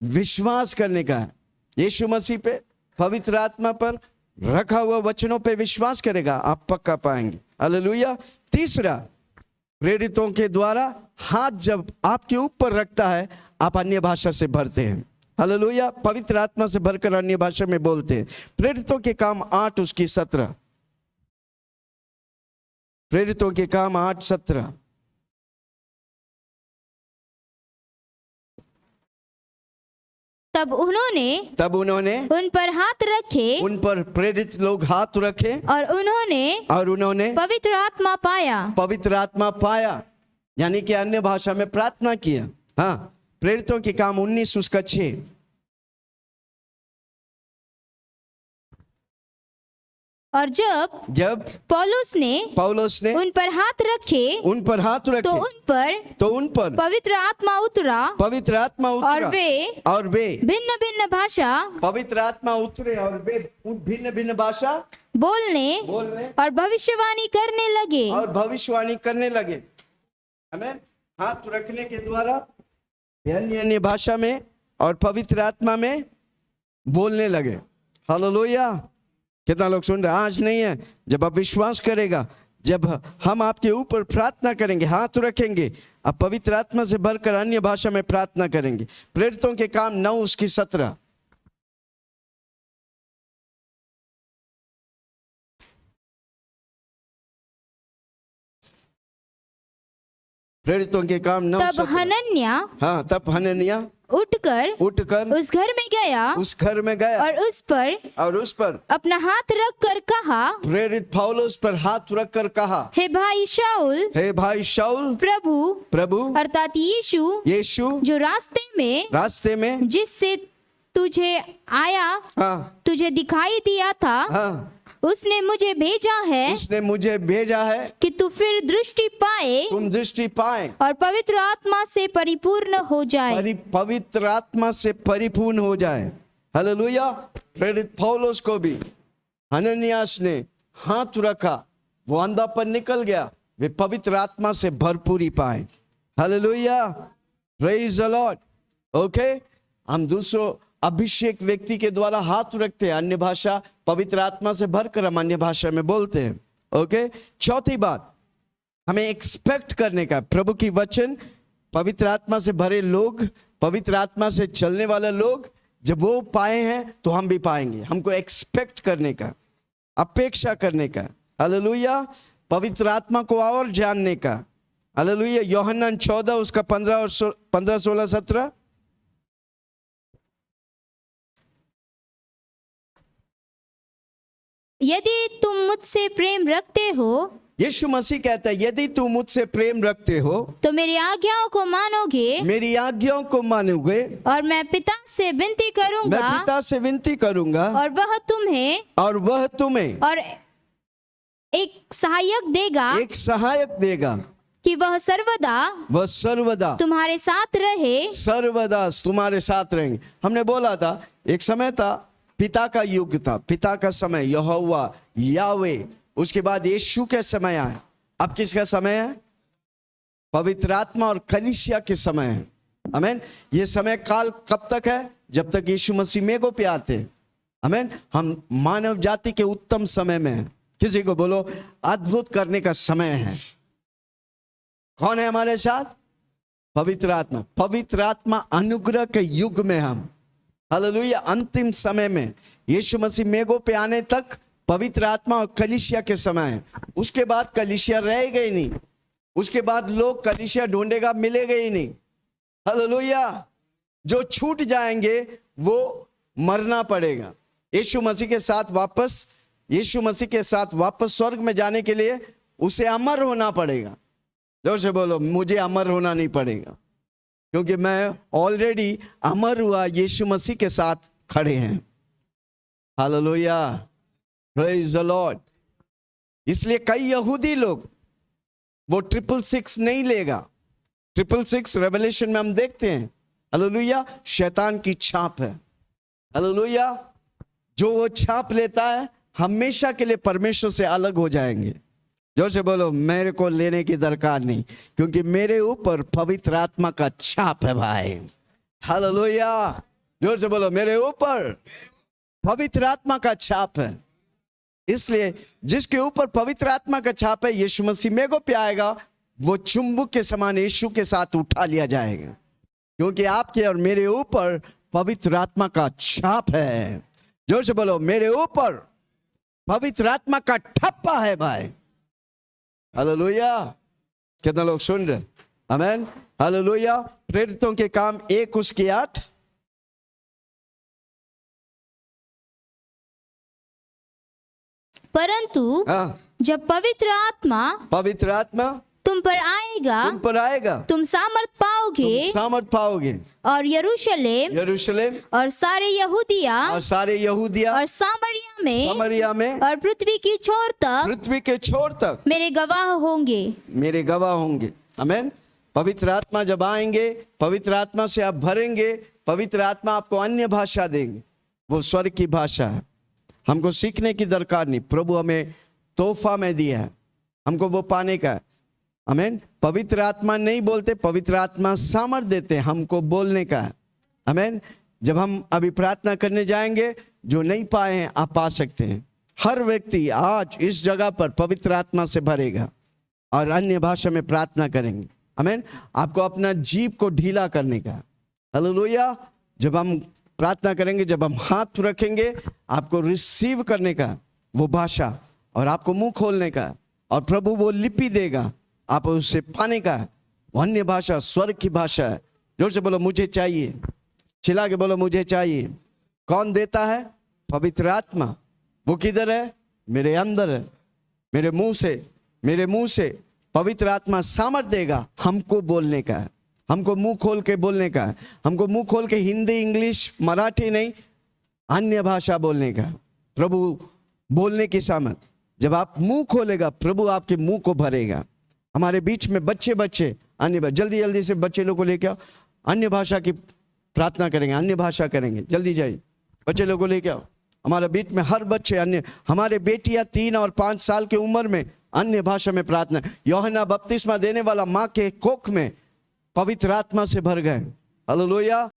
विश्वास करने का है। यीशु मसीह पे, पवित्र आत्मा पर, रखा हुआ वचनों पे विश्वास करेगा, आप पक्का पाएंगे। हालेलुया। तीसरा, प्रेरितों के द्वारा हाथ जब आपके ऊपर रखता है, आप अन्य भाषा से भरते हैं। हालेलुया। पवित्र आत्मा से भरकर अन्य भाषा में बोलते हैं। प्रेरितों के काम 8:17। प्रेरितों के काम 8:17। तब उन्होंने उन पर हाथ रखे, उन पर प्रेरित लोग हाथ रखे, और उन्होंने पवित्र आत्मा पाया, यानी कि अन्य भाषा में प्रार्थना किया। हाँ, प्रेरितों के काम 19:6। और जब पौलुस ने उन पर हाथ रखे, तो उन पर पवित्र आत्मा उतरा, और वे भिन्न भाषा, पवित्र आत्मा उतरे और वे भिन्न भाषा बोलने और भविष्यवाणी करने लगे। आमीन। हाथ रखने के द्वारा अन्य भाषा में और पवित्र आत्मा में बोलने लगे। हालेलुया। कितना लोग सुन रहे? आज नहीं है, जब आप विश्वास करेगा, जब हम आपके ऊपर प्रार्थना करेंगे, हाथ रखेंगे, आप पवित्र आत्मा से भरकर अन्य भाषा में प्रार्थना करेंगे। प्रेरितों के काम 9:17। प्रेरितों के काम 9:17। तब हनन्याह उठकर उस घर में गया और उस पर अपना हाथ रख कर कहा, प्रेरित पौलुस पर हाथ रख कर कहा, हे भाई शाऊल, प्रभु अर्थात यीशु जो रास्ते में जिससे तुझे दिखाई दिया था, उसने मुझे भेजा है उसने मुझे भेजा है कि तू फिर दृष्टि पाए तुम दृष्टि पाए और पवित्र आत्मा से परिपूर्ण हो जाए। पवित्र आत्मा से परिपूर्ण हो जाए। हालेलुया। प्रेरित पौलुस को भी हनन्यास ने हाथ रखा, वो अंधापन निकल गया, वे पवित्र आत्मा से भरपूरी पाए। Hallelujah, praise the Lord. Okay, हम दूसरों अभिषेक व्यक्ति के द्वारा हाथ रखते हैं, अन्य भाषा पवित्र आत्मा से भरकर हम अन्य भाषा में बोलते हैं। ओके, चौथी बात हमें एक्सपेक्ट करने का, प्रभु की वचन, पवित्र आत्मा से भरे लोग, पवित्र आत्मा से चलने वाले लोग जब वो पाए हैं तो हम भी पाएंगे। हमको एक्सपेक्ट करने का, अपेक्षा करने का। हालेलुया, पवित्र आत्मा को और जानने का। हालेलुया। यूहन्ना 14 उसका 15 16 17। यदि तुम मुझसे प्रेम रखते हो, यीशु मसीह कहता है यदि तुम मुझसे प्रेम रखते हो तो मेरी आज्ञाओं को मानोगे, मेरी आज्ञाओं को मानोगे, और मैं पिता से विनती मैं करूंगा पिता से विनती करूंगा और वह तुम्हें और एक सहायक देगा, एक सहायक देगा कि वह सर्वदा तुम्हारे साथ रहे। सर्वदा तुम्हारे साथ रहेंगे। हमने बोला था एक समय था, पिता का युग था, पिता का समय, यहोवा यावे, उसके बाद यीशु के समय आया। अब किसका समय है? पवित्र आत्मा और कलीसिया के समय है। आमीन। ये समय काल कब तक है? जब तक यीशु मसीह मेघों पे आते हैं। आमीन। हम मानव जाति के उत्तम समय में हैं। किसी को बोलो अद्भुत करने का समय है। कौन है हमारे साथ? पवित्र आत्मा। पवित्र आत्मा अनुग्रह के युग में हम, हालेलुया, अंतिम समय में यीशु मसीह मेघों पे आने तक पवित्र आत्मा और कलीसिया के समय है। उसके बाद कलीसिया रहेगा ही नहीं, उसके बाद लोग कलीसिया ढूंढेगा, मिलेगा ही नहीं। हालेलुया। जो छूट जाएंगे वो मरना पड़ेगा। यीशु मसीह के साथ वापस स्वर्ग में जाने के लिए उसे अमर होना पड़ेगा। जोर से बोलो, मुझे अमर होना नहीं पड़ेगा, क्योंकि मैं ऑलरेडी अमर हुआ, यीशु मसीह के साथ खड़े हैं। Hallelujah, praise the Lord. इसलिए कई यहूदी लोग वो 666 नहीं लेगा। 666 रेवलेशन में हम देखते हैं, हालेलुया, शैतान की छाप है। हालेलुया। जो वो छाप लेता है हमेशा के लिए परमेश्वर से अलग हो जाएंगे। जोर से बोलो, मेरे को लेने की दरकार नहीं, क्योंकि मेरे ऊपर पवित्र आत्मा का छाप है भाई। हालेलुया। जोर से बोलो, मेरे ऊपर पवित्र आत्मा का छाप है। इसलिए जिसके ऊपर पवित्र आत्मा का छाप है, यीशु मसीह मेघों पे आएगा, वो चुंबक के समान यीशु के साथ उठा लिया जाएगा, क्योंकि आपके और मेरे ऊपर पवित्र आत्मा का छाप है। जोर से बोलो, मेरे ऊपर पवित्र आत्मा का ठप्पा है भाई। हालेलुया। कितना लोग सुन रहे? आमीन। हालेलुया। प्रेरितों के काम 1 उसकी 8। परंतु जब पवित्र आत्मा तुम पर आएगा, तुम सामर्थ पाओगे और यरूशलेम और सारे यहूदिया और सामरिया में और पृथ्वी के छोर तक मेरे गवाह होंगे। आमीन। पवित्र आत्मा जब आएंगे, पवित्र आत्मा से आप भरेंगे, पवित्र आत्मा आपको अन्य भाषा देंगे, वो स्वर्ग की भाषा है। हमको सीखने की दरकार नहीं, प्रभु हमें तोहफा में दिया है, हमको वो पाने का है। आमीन। पवित्र आत्मा नहीं बोलते, पवित्र आत्मा सामर्थ देते हैं हमको बोलने का है। आमीन। जब हम अभी प्रार्थना करने जाएंगे, जो नहीं पाए हैं आप पा सकते हैं। हर व्यक्ति आज इस जगह पर पवित्र आत्मा से भरेगा और अन्य भाषा में प्रार्थना करेंगे। आमीन। आपको अपना जीभ को ढीला करने का। हालेलुया। जब हम प्रार्थना करेंगे, जब हम हाथ रखेंगे, आपको रिसीव करने का वो भाषा और आपको मुंह खोलने का, और प्रभु वो लिपि देगा, आप उससे पाने का। अन्य भाषा स्वर्ग की भाषा है। जोर से बोलो, मुझे चाहिए। चिल्ला के बोलो, मुझे चाहिए। कौन देता है? पवित्र आत्मा। वो किधर है? मेरे अंदर है। मेरे मुंह से पवित्र आत्मा सामर्थ देगा हमको बोलने का है, हमको मुंह खोल के बोलने का है, हमको मुंह खोल के हिंदी, इंग्लिश, मराठी नहीं, अन्य भाषा बोलने का। प्रभु बोलने की सामर्थ। जब आप मुंह खोलेगा, प्रभु आपके मुंह को भरेगा। हमारे बीच में बच्चे अन्य, जल्दी जल्दी से बच्चे लोग को लेके आओ, अन्य भाषा की प्रार्थना करेंगे, अन्य भाषा करेंगे। जल्दी जाइए, बच्चे लोग को लेके आओ। हमारे बीच में हर बच्चे अन्य, हमारे बेटियां 3 और 5 साल की उम्र में अन्य भाषा में प्रार्थना। यूहन्ना बपतिस्मा देने वाला माँ के कोख में पवित्र आत्मा से भर गए। हालेलुया।